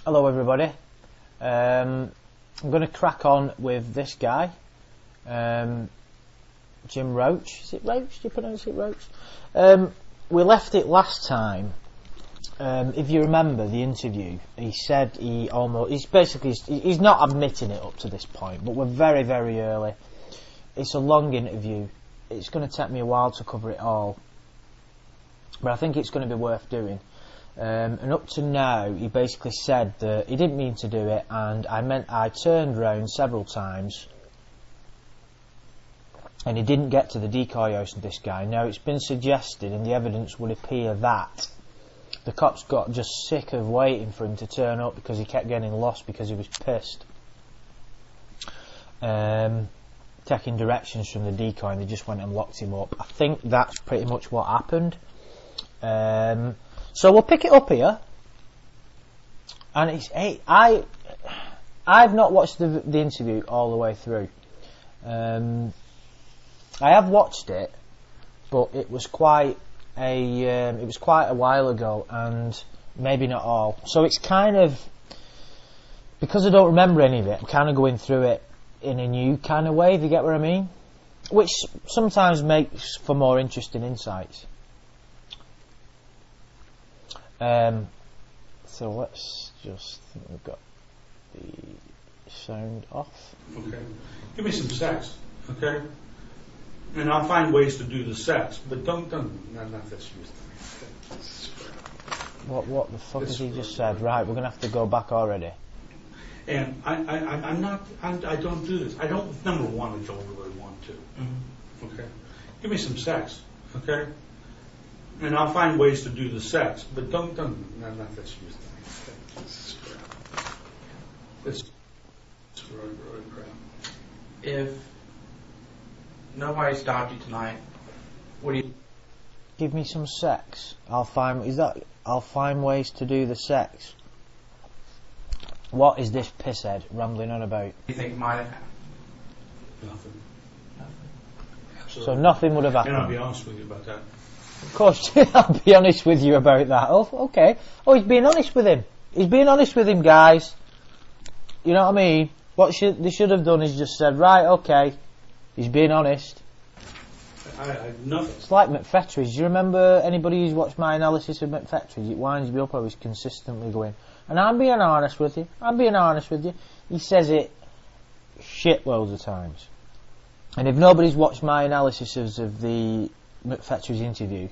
Hello everybody. I'm going to crack on with this guy, Jim Rauch. Is it Rauch? Do you pronounce it Rauch? We left it last time. If you remember the interview, he said he's not admitting it up to this point, but we're very, very early. It's a long interview. It's going to take me a while to cover it all, but I think it's going to be worth doing. And up to now, he basically said that he didn't mean to do it, and I turned round several times, and he didn't get to the decoy house of this guy. Now, it's been suggested, and the evidence would appear that the cops got just sick of waiting for him to turn up because he kept getting lost because he was pissed. Taking directions from the decoy, and they just went and locked him up. I think that's pretty much what happened. So we'll pick it up here, and I've not watched the interview all the way through. I have watched it, but it was quite a while ago, and maybe not all. So it's kind of, because I don't remember any of it, I'm kind of going through it in a new kind of way, if you get what I mean, which sometimes makes for more interesting insights. So let's just think we've got the sound off. Okay. Give me some sex, okay? And I'll find ways to do the sex, but not this use. What the fuck has he just said? Right, we're gonna have to go back already. And I don't do this. I don't, number one, I don't really want to. Mm-hmm. Okay? Give me some sex, okay? And I'll find ways to do the sex, but not this use. It's really crap. If nobody stopped you tonight, what do you... Give me some sex. I'll find ways to do the sex. What is this pisshead rambling on about? Do you think might have happened? Nothing. So nothing would have happened. And I'll be honest with you about that. Of course, I'll be honest with you about that. Oh, okay. Oh, he's being honest with him. He's being honest with him, guys. You know what I mean? What they should have done is just said, right, okay. He's being honest. Nothing. It's like McFetridge. Do you remember anybody who's watched my analysis of McFetridge? It winds me up. I was consistently going, and I'm being honest with you. I'm being honest with you. He says it shitloads of times. And if nobody's watched my analysis of the McFetridge interview,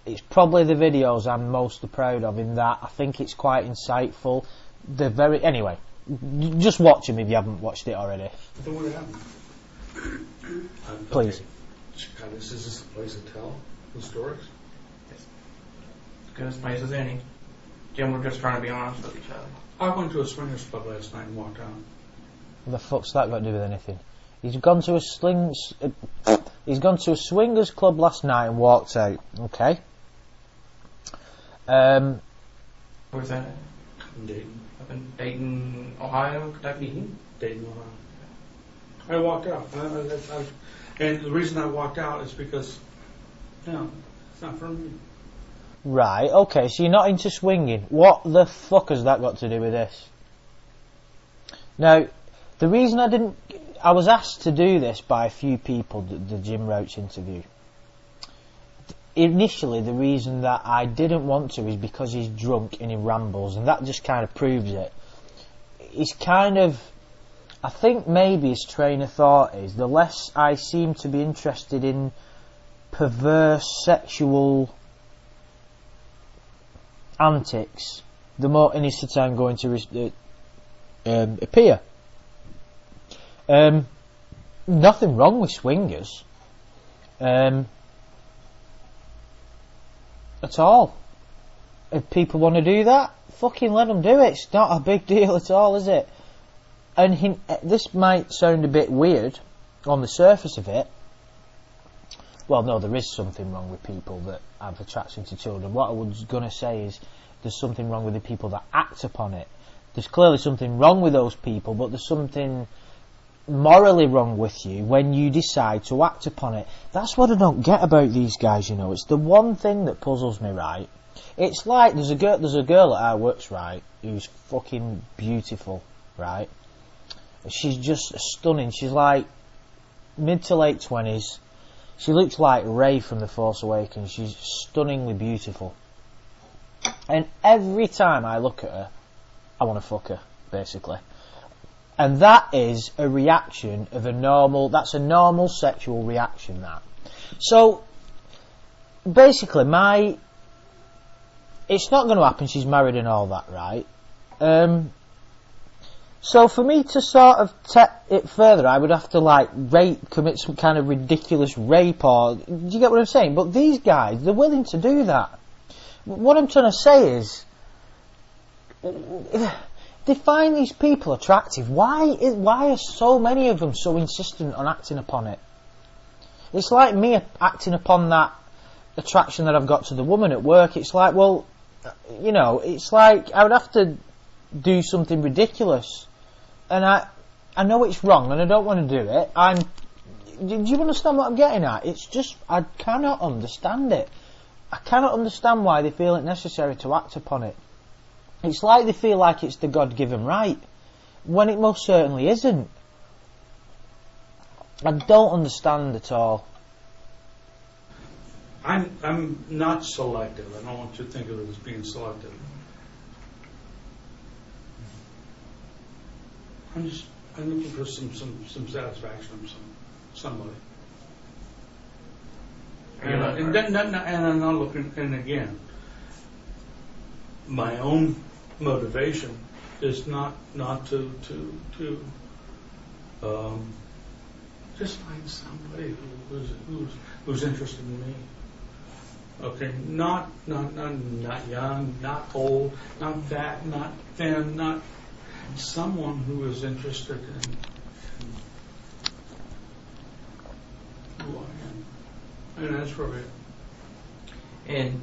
it's probably the videos I'm most proud of, in that I think it's quite insightful. Anyway, just watch them if you haven't watched it already. Then what happened? Please. Okay. Is this a place to tell the stories? It's as good a place as any. Jim, we're just trying to be honest with each other. I went to a swingers club last night and walked out. What the fuck's that got to do with anything? He's gone to a swingers club last night and walked out. Okay. Where's that at? In Dayton. Up in Dayton, Ohio, Kentucky? Dayton, Ohio. I walked out. And the reason I walked out is because, it's not for me. Right, okay, so you're not into swinging. What the fuck has that got to do with this? Now, the reason I was asked to do this by a few people, the Jim Rauch interview. Initially, the reason that I didn't want to is because he's drunk and he rambles, and that just kind of proves it. He's kind of, I think maybe his train of thought is, the less I seem to be interested in perverse sexual antics, the more innocent I'm going to appear. Nothing wrong with swingers at all. If people want to do that, fucking let them do it. It's not a big deal at all, is it? And this might sound a bit weird on the surface of it. Well, no, there is something wrong with people that have attraction to children. What I was going to say is there's something wrong with the people that act upon it. There's clearly something wrong with those people, but there's something morally wrong with you when you decide to act upon it. That's what I don't get about these guys, you know. It's the one thing that puzzles me, right? It's like there's a girl at our works, right, who's fucking beautiful, right? She's just stunning. She's like mid to late 20s. She looks like Rey from The Force Awakens. She's stunningly beautiful. And every time I look at her, I want to fuck her, basically. And that is a reaction of that's a normal sexual reaction, that. So, basically, it's not going to happen, she's married and all that, right? So for me to sort of take it further, I would have to commit some kind of ridiculous rape, or, do you get what I'm saying? But these guys, they're willing to do that. What I'm trying to say is, they find these people attractive. Why are so many of them so insistent on acting upon it? It's like me acting upon that attraction that I've got to the woman at work. It's like, well, you know, it's like I would have to do something ridiculous, and I know it's wrong, and I don't want to do it. Do you understand what I'm getting at? It's just I cannot understand it. I cannot understand why they feel it necessary to act upon it. It's like they feel like it's the God-given right, when it most certainly isn't. I don't understand at all. I'm not selective. I don't want you to think of it as being selective. I'm looking for some satisfaction from somebody. And I'm not looking. And again, my own motivation is not to just find somebody who's interested in me. Okay, not young, not old, not fat, not thin, not someone who is interested in who I am. And that's really it. And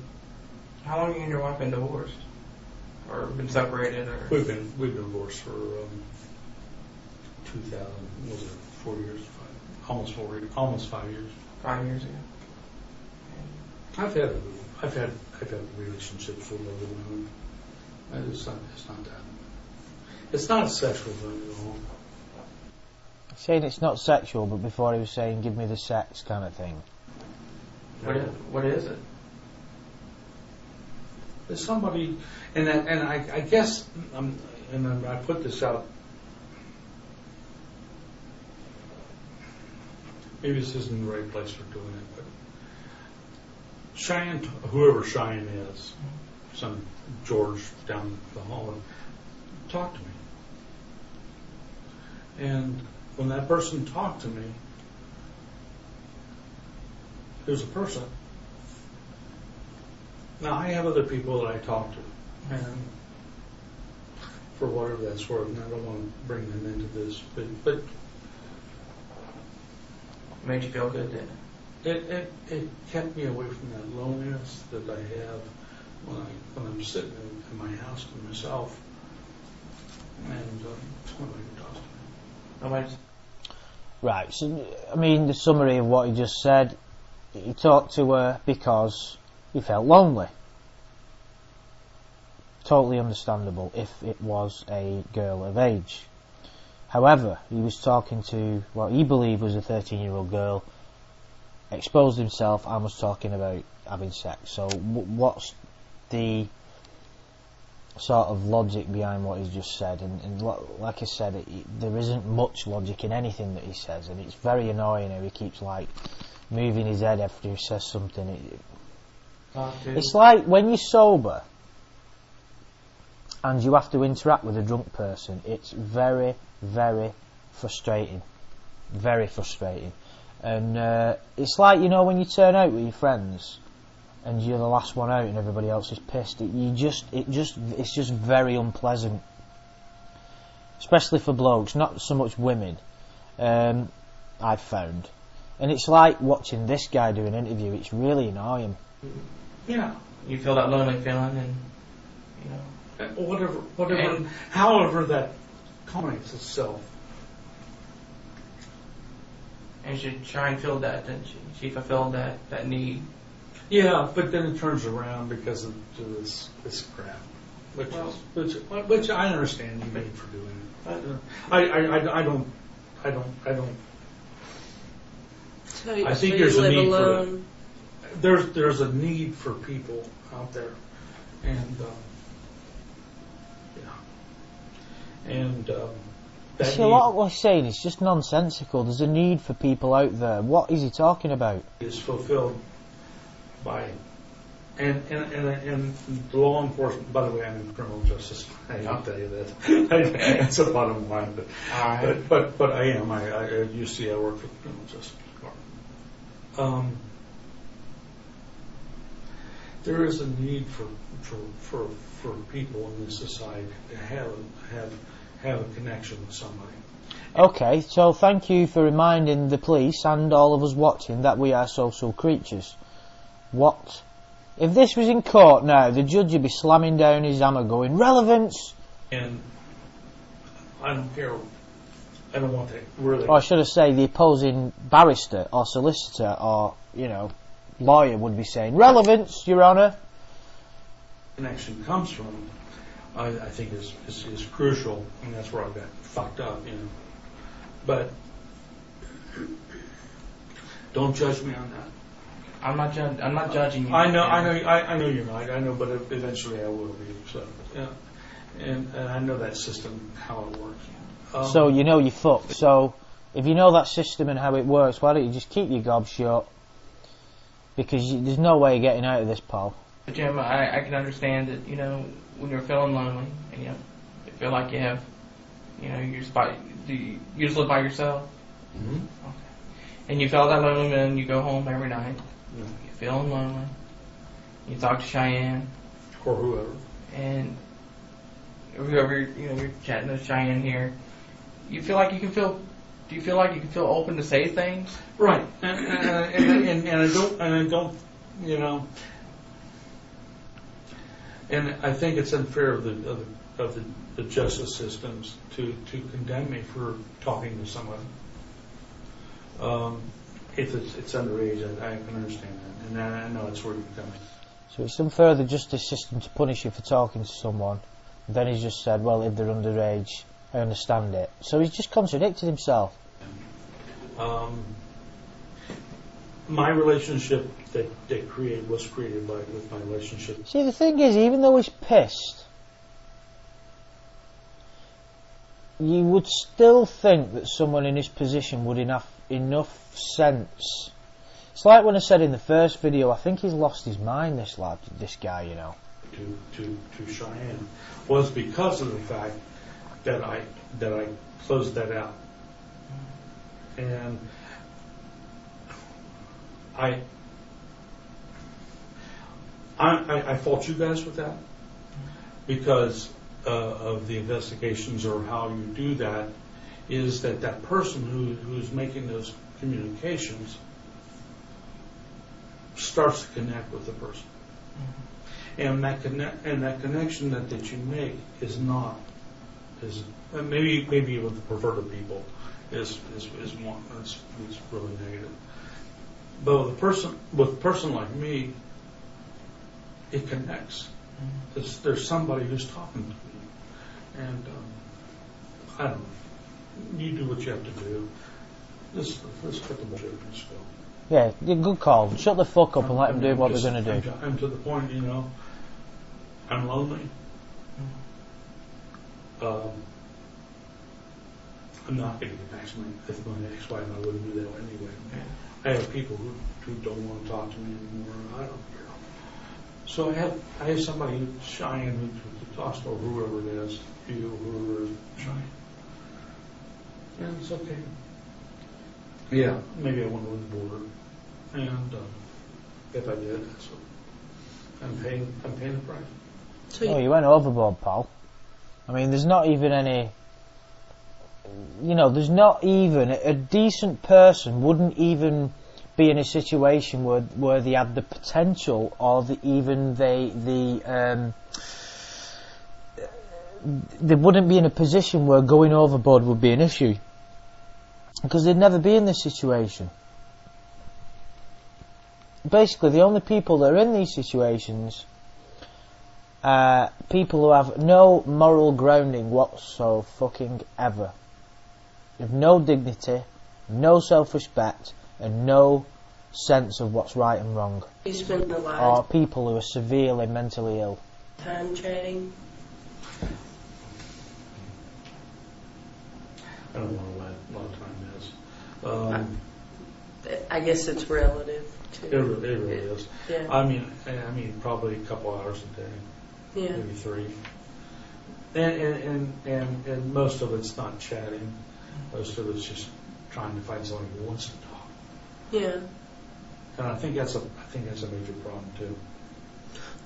how long have you and your wife been divorced? Or been separated? Or We've been divorced for 2000, was it 4 years? Almost 5 years. 5 years ago. I've had relationships with other women. It's not that. It's not a sexual thing at all. Saying it's not sexual, but before he was saying give me the sex kind of thing. What is it? There's somebody, and I guess, and I put this out. Maybe this isn't the right place for doing it, but Cheyenne, whoever Cheyenne is, some George down the hall, talked to me. And when that person talked to me, it was a person. Now, I have other people that I talk to, and for whatever that's worth, and I don't want to bring them into this, but made you feel good, didn't it? It kept me away from that loneliness that I have when I'm sitting in my house to myself, and somebody talks to me. Nobody's. Right, so, I mean, the summary of what he just said, he talked to her because he felt lonely. Totally understandable if it was a girl of age. However, he was talking to what he believed was a 13-year-old girl, exposed himself, and was talking about having sex. So what's the sort of logic behind what he's just said? And like I said, there isn't much logic in anything that he says, and it's very annoying how he keeps like moving his head after he says something. It's like when you're sober and you have to interact with a drunk person, it's very, very frustrating. Very frustrating. And it's like, you know, when you turn out with your friends and you're the last one out and everybody else is pissed, it's just very unpleasant. Especially for blokes, not so much women, I've found. And it's like watching this guy do an interview, it's really annoying. Yeah. You feel that lonely feeling, and you know. Whatever, however that accommodates itself. And she tried and filled that, didn't she? She fulfilled that need. Yeah, but then it turns around because of this crap, which I understand you made for doing it. I don't. I think there's a need for there's a need for people out there, and that See, a lot of what he's saying is just nonsensical. There's a need for people out there. What is he talking about? is fulfilled by and the law enforcement. By the way, I'm in criminal justice. I have to tell you that. That's the bottom line. But I am. I at UC I work for the criminal justice department. There is a need for people in this society to have a connection with somebody. Okay, so thank you for reminding the police and all of us watching that we are social creatures. What? If this was in court now, the judge would be slamming down his hammer going, relevance! And I don't care. I don't want that. Really. Or should I say the opposing barrister or solicitor or, lawyer would be saying, relevance, Your Honour. Connection comes from, I think is crucial, and that's where I got fucked up, But don't judge me on that. I'm not judging you. I know you're not. I know, but eventually I will be. So yeah, and I know that system how it works. So you know you're fucked. So if you know that system and how it works, why don't you just keep your gob shut? Because there's no way of getting out of this, pal. Jim, I can understand that, when you're feeling lonely and you feel like you have, your spot. Do you just live by yourself? Mm-hmm. Okay. And you feel that lonely, and you go home every night. Yeah. You're feeling lonely. You talk to Cheyenne Or whoever. and whoever you're chatting to Cheyenne here. You feel like you can feel. Do you feel like you can feel open to say things? Right, and I don't, and I think it's unfair of the justice systems to condemn me for talking to somebody. If it's underage, I can understand that, and I know that's where you're coming. So it's unfair of the justice system to punish you for talking to someone. Then he's just said, well, if they're underage, I understand it. So he's just contradicted himself. My relationship was created with my relationship. See, the thing is, even though he's pissed, you would still think that someone in his position would have enough sense. It's like when I said in the first video, I think he's lost his mind, this guy, To Cheyenne was because of the fact that I closed that out, and I fault you guys with that because of the investigations or how you do that. Is that person who's making those communications starts to connect with the person. And that connection that you make is maybe with the perverted people is one that's really negative. But with a person like me, it connects. There's somebody who's talking to me, and I don't know. You do what you have to do. Let's cut the bullshit and just go. Yeah, good call. Shut the fuck up and let them do what they're going to do. I'm to the point, I'm lonely. I'm not going to get back to my ex-wife. I wouldn't do that anyway. I have people who don't want to talk to me anymore. I don't care. So I have somebody, Cheyenne, who talks to whoever it is, whoever is Cheyenne. And it's okay. Yeah, maybe I want to live the border. And if I did, that's what I'm paying the price. Oh, you went overboard, pal. I mean, there's not even any. There's not even a decent person wouldn't even be in a situation where they had the potential or they wouldn't be in a position where going overboard would be an issue because they'd never be in this situation. basically the only people that are in these situations are people who have no moral grounding whatsoever fucking ever. They have no dignity, no self-respect, and no sense of what's right and wrong. You spend the last Or people who are severely mentally ill. time chatting. I don't know what a lot of time is. I guess it's relative It to. really is. Yeah. I mean, probably a couple hours a day, Yeah. maybe 3. And most of it's not chatting. Most of it's just trying to find someone who wants to talk. Yeah. And I think that's a major problem too.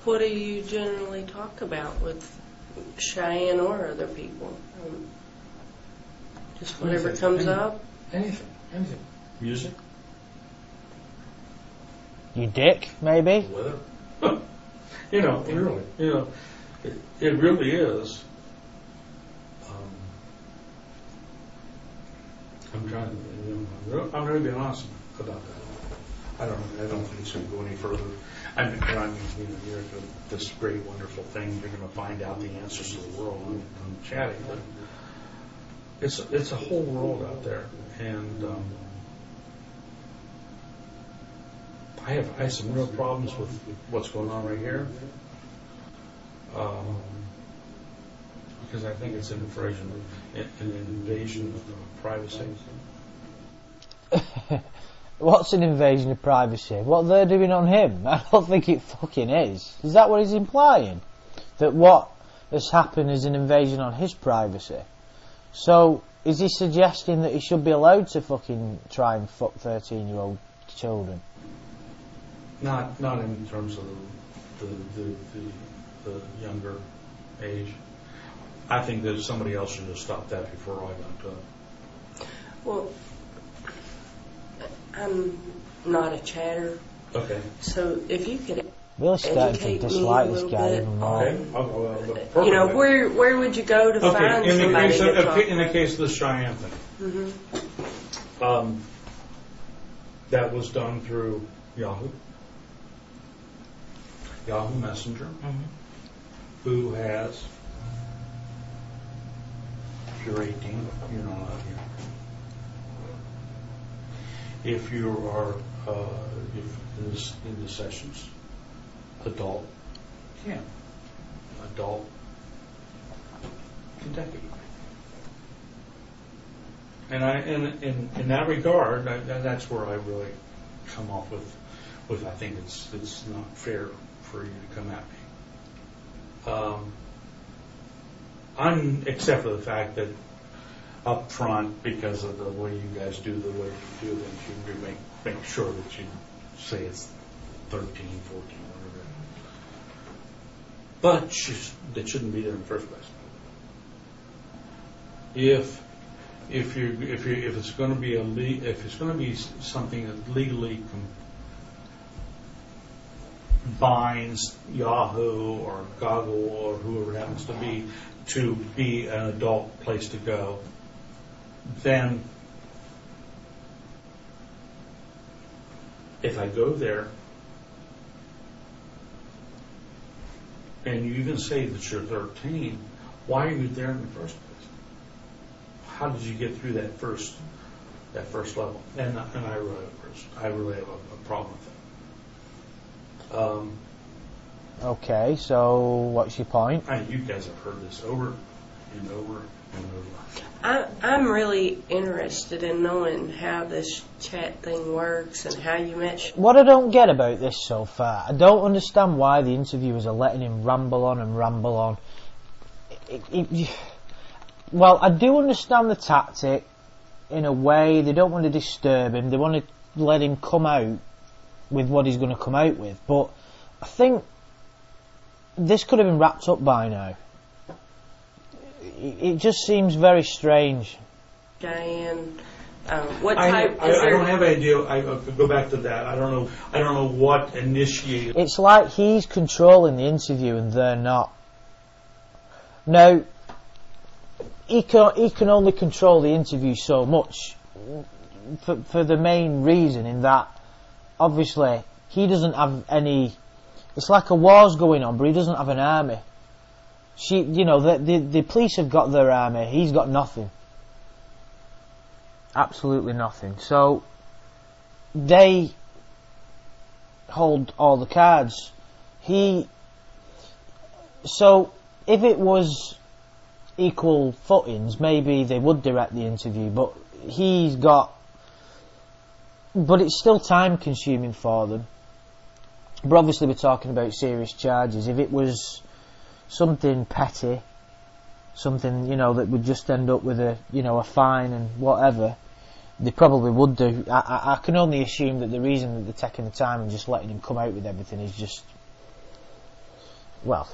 What do you generally talk about with Cheyenne or other people? Just whatever Anything. comes up? Anything. Music, You dick, maybe? weather. It really is. I'm trying to. I'm really being honest about that. I don't think it's going to go any further. I mean, you're this great, wonderful thing. You're going to find out the answers to the world on chatting, but it's a whole world out there, and I have some real problems with what's going on right here, because I think it's an invasion of privacy. What's an invasion of privacy? What they're doing on him? I don't think it fucking is. Is that what he's implying? That what has happened is an invasion on his privacy? So, is he suggesting that he should be allowed to fucking try and fuck 13-year-old children? Not in terms of the younger age. I think that somebody else should have stopped that before I got to it. Well, I'm not a chatter, Okay. so if you could Really starting to educate me a dislike this little guy bit even more. Okay. you know, where would you go to find in somebody to talk the case of the Cheyenne thing, Mm-hmm. That was done through Yahoo Messenger, who has, if you're 18, you're not allowed here. If you are, if in the sessions, adult Kentucky. And in that regard, that's where I really come off with I think it's not fair for you to come at me. Except for the fact that up front, because of the way you guys do the way you do things, you make sure that you say it's 13, 14, whatever. But that shouldn't be there in the first place. If it's going to be if it's going to be something that legally binds Yahoo or Goggle or whoever it happens to be an adult place to go, then if I go there and you even say that you're 13, why are you there in the first place? How did you get through that first level? And I really have a problem with that. Okay, so what's your point? You guys have heard this over and over and over. I'm really interested in knowing how this chat thing works and how you met. What I don't get about this so far, I don't understand why the interviewers are letting him ramble on and ramble on. Well, I do understand the tactic in a way. They don't want to disturb him. They want to let him come out with what he's going to come out with. But I think this could have been wrapped up by now. It just seems very strange. Diane, what type? I don't have any idea. I could go back to that. I don't know what initiated. It's like he's controlling the interview and they're not. Now, he can only control the interview so much for the main reason in that obviously he doesn't have any. It's like a war's going on, but he doesn't have an army. The police have got their army. He's got nothing. Absolutely nothing. So they hold all the cards. So if it was equal footings, maybe they would direct the interview, but but it's still time consuming for them. But obviously we're talking about serious charges. If it was something petty, something, that would just end up with a fine and whatever, they probably would do. I can only assume that the reason that they're taking the time and just letting him come out with everything is just, well,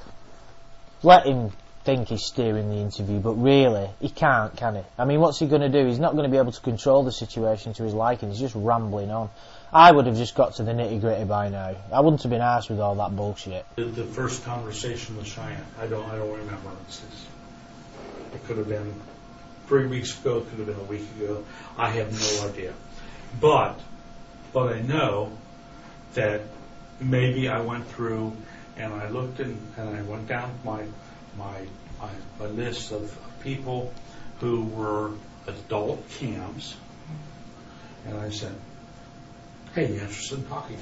let him think he's steering the interview, but really, he can't, can he? I mean, what's he going to do? He's not going to be able to control the situation to his liking. He's just rambling on. I would have just got to the nitty-gritty by now. I wouldn't have been arsed with all that bullshit. The first conversation with Cheyenne, I don't remember. It could have been 3 weeks ago, it could have been a week ago. I have no idea. But I know that maybe I went through and I looked and I went down my list of people who were adult cams, and I said, hey, you interested in talking?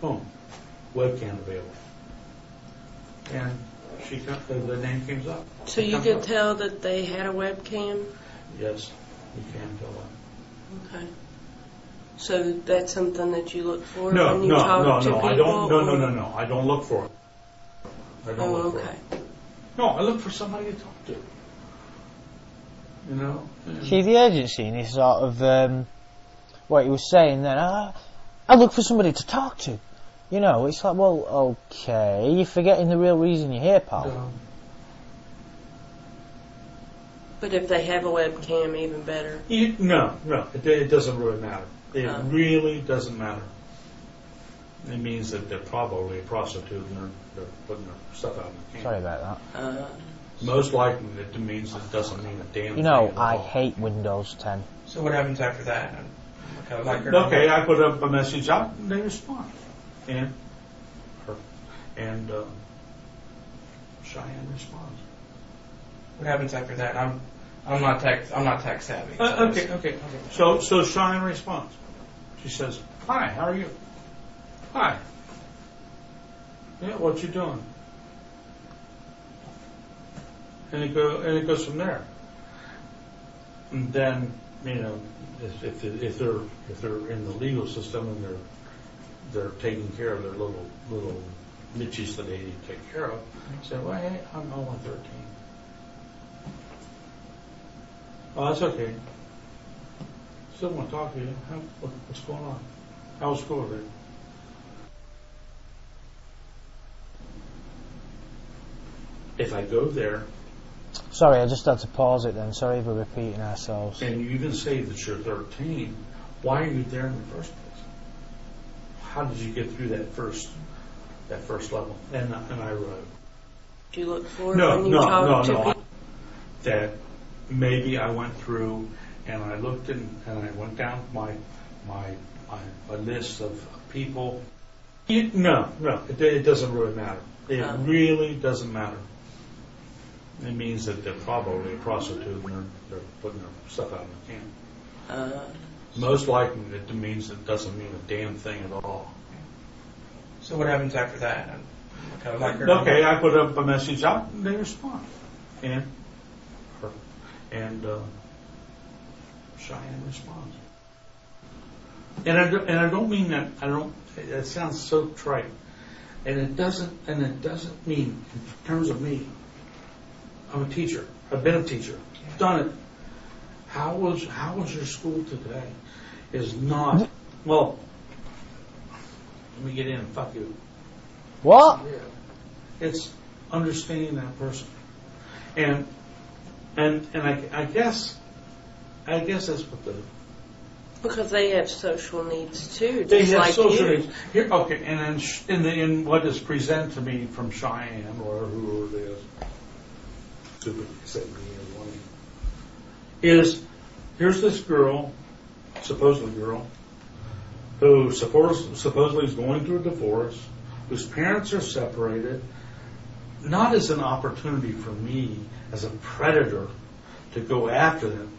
Boom, webcam available. And the name comes up. So you could tell that they had a webcam? Yes, you can tell that. Okay. So that's something that you look for No, when you talk to people? I don't. No. I don't look for it. I don't look for it. No, I look for somebody to talk to. See, the agency in this sort of what he was saying then. I look for somebody to talk to. It's like, well, okay, you're forgetting the real reason you're here, pal. No. But if they have a webcam, even better. No, it doesn't really matter. It really doesn't matter. It means that they're probably a prostitute and they're putting their stuff out in the camp. Sorry about that. Most likely it means it doesn't mean a damn thing. I hate Windows 10. So what happens after that? Okay, I put up a message out and they respond. And Cheyenne responds. What happens after that? I'm not tech savvy. Okay. So Cheyenne responds. She says, "Hi, how are you? Hi. Yeah, what you doing?" And it goes from there. And then if they're in the legal system and they're taking care of their little niches that they need to take care of, say, "Well, hey, I'm only 13. Oh, that's okay. Still want to talk to you. What's going on? How was school today?" If I go there... Sorry, I just had to pause it then. Sorry for repeating ourselves. And you even say that you're 13, why are you there in the first place? How did you get through that first level? And I wrote. Do you look for when you talk to people? That maybe I went through and I looked and I went down my list of people. No, it doesn't really matter. It really doesn't matter. It means that they're probably a prostitute and they're putting their stuff out in the camp. Most likely it means it doesn't mean a damn thing at all. So what happens after that? Okay, I put up a message out and they respond. And Cheyenne responds. And I don't mean that. It sounds so trite. And it doesn't mean, in terms of me, I'm a teacher. I've been a teacher. Done it. How was your school today? Is not, well, let me get in. Fuck you. What? It's understanding that person. And I guess that's what because they have social needs too. They just have like social you. needs. Here, okay, and then in what is presented to me from Cheyenne or whoever it is, stupid said me or one, is here's this girl, supposedly girl, who supposedly is going through a divorce, whose parents are separated, not as an opportunity for me as a predator to go after them,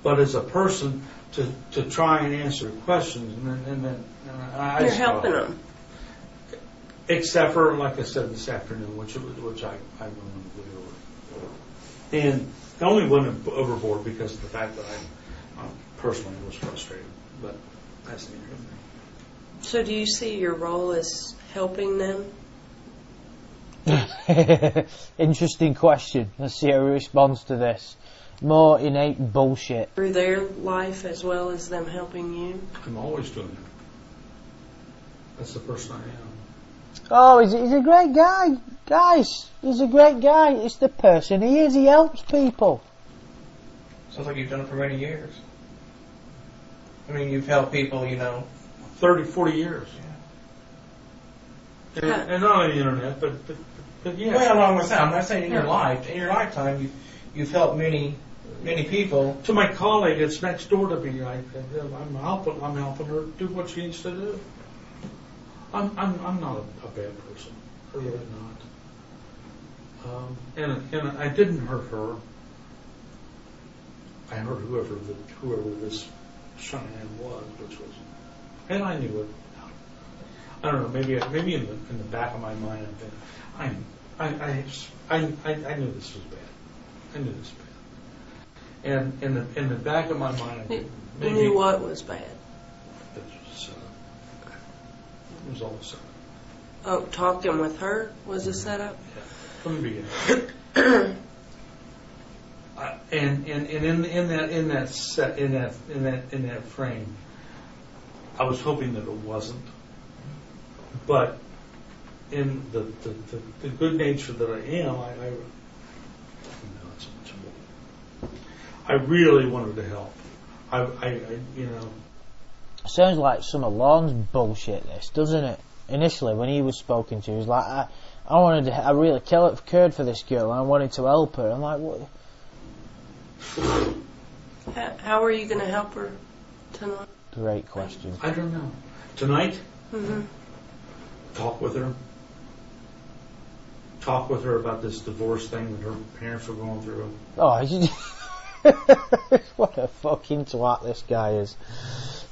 but as a person to try and answer questions. And then You're helping them. Except for, like I said this afternoon, which I went way over. And I only went overboard because of the fact that I personally was frustrated. But that's neither here nor there. So do you see your role as helping them? Interesting question. Let's see how he responds to this. More innate bullshit. Through their life as well as them helping you? I'm always doing that. That's the person I am. Oh, he's a great guy. Guys, he's a great guy. It's the person he is. He helps people. Sounds like you've done it for many years. I mean, you've helped people, 30, 40 years. Yeah. And not on the internet, but yeah. Well, along with that, I'm not saying in your life. In your lifetime, you've helped many people. To my colleague, it's next door to me. I'm helping her do what she needs to do. I'm not a bad person. I'm really not. And I didn't hurt her. I hurt whoever this Cheyenne was, and I knew it. I don't know. Maybe in the back of my mind, I knew this was bad. I knew this was bad. And in the back of my mind, You knew what was bad? It was a setup. It was all a setup. Oh, talking with her was a setup? Yeah. From the beginning. And in that frame, I was hoping that it wasn't. But in the good nature that I am, I really wanted to help. Sounds like some of Lorne's bullshit, this, doesn't it? Initially, when he was spoken to, he was like, I really cared for this girl, and I wanted to help her. I'm like, what? How are you going to help her tonight? Great question. I don't know. Tonight? Mm-hmm. Talk with her. Talk with her about this divorce thing that her parents were going through. Oh, what a fucking twat this guy is.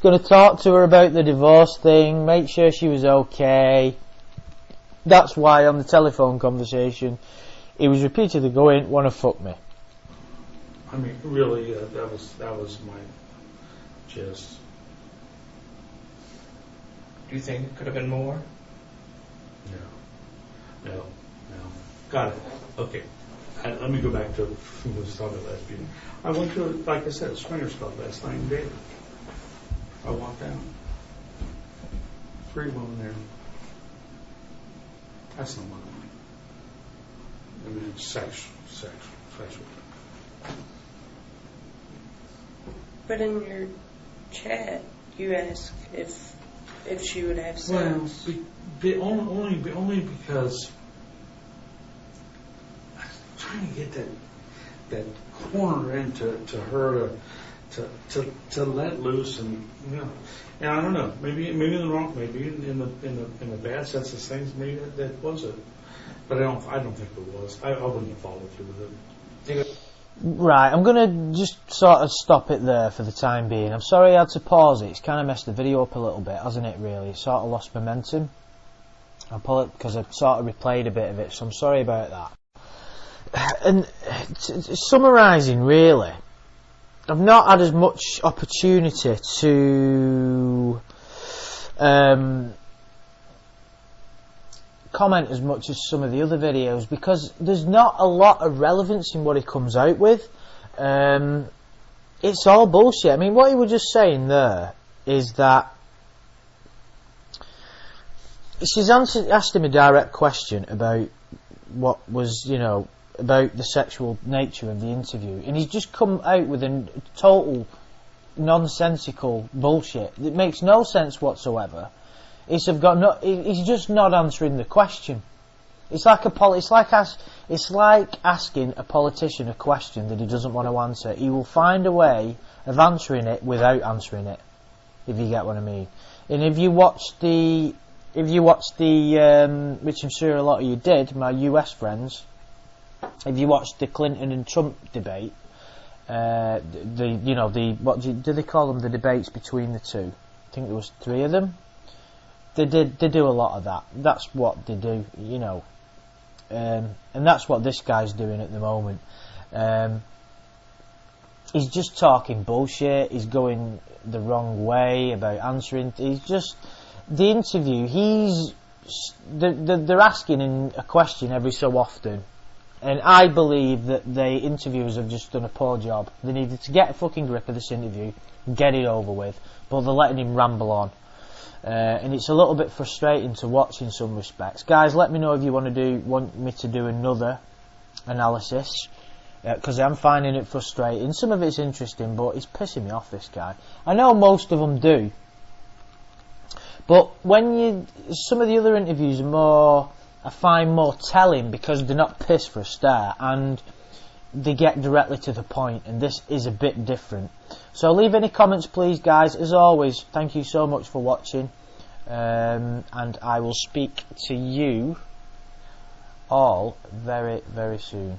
Going to talk to her about the divorce thing, make sure she was okay. That's why on the telephone conversation, he was repeatedly going, "Want to fuck me?" I mean, really, that was my gist. Do you think it could have been more? No. Got it. Okay. Let me go back to who was talking about lesbian. I went to, like I said, a swingers club last night in David. I walked down. 3 women there. That's not what I mean. I mean, sexual. But in your chat, you asked if she would have sex. Well, only because I was trying to get that corner into her to let loose, and and I don't know, maybe in the wrong, maybe in the bad sense of things, maybe that was it, but I don't think it was. I wouldn't have followed through with it. Right, I'm going to just sort of stop it there for the time being. I'm sorry I had to pause it. It's kind of messed the video up a little bit, hasn't it, really? It sort of lost momentum. I'll pull it because I've sort of replayed a bit of it, so I'm sorry about that. And summarising, really, I've not had as much opportunity to comment as much as some of the other videos because there's not a lot of relevance in what he comes out with. It's all bullshit. I mean, what he was just saying there is that she's asked him a direct question about what was, about the sexual nature of the interview, and he's just come out with a total nonsensical bullshit that makes no sense whatsoever. He's just not answering the question. It's like asking a politician a question that he doesn't want to answer. He will find a way of answering it without answering it, if you get what I mean. And if you watched the, which I'm sure a lot of you did, my US friends, if you watched the Clinton and Trump debate, what do they call them? The debates between the two. I think there was 3 of them. They do a lot of that. That's what they do, you know. And that's what this guy's doing at the moment. He's just talking bullshit. He's going the wrong way about answering. He's just the interview. They're asking a question every so often, and I believe that the interviewers have just done a poor job. They needed to get a fucking grip of this interview, get it over with, but they're letting him ramble on. And it's a little bit frustrating to watch in some respects. Guys, let me know if you want me to do another analysis, because I'm finding it frustrating. Some of it's interesting, but it's pissing me off, this guy. I know most of them do, but some of the other interviews are I find more telling, because they're not pissed for a start, and they get directly to the point, and this is a bit different. So leave any comments, please, guys. As always, thank you so much for watching, and I will speak to you all very, very soon.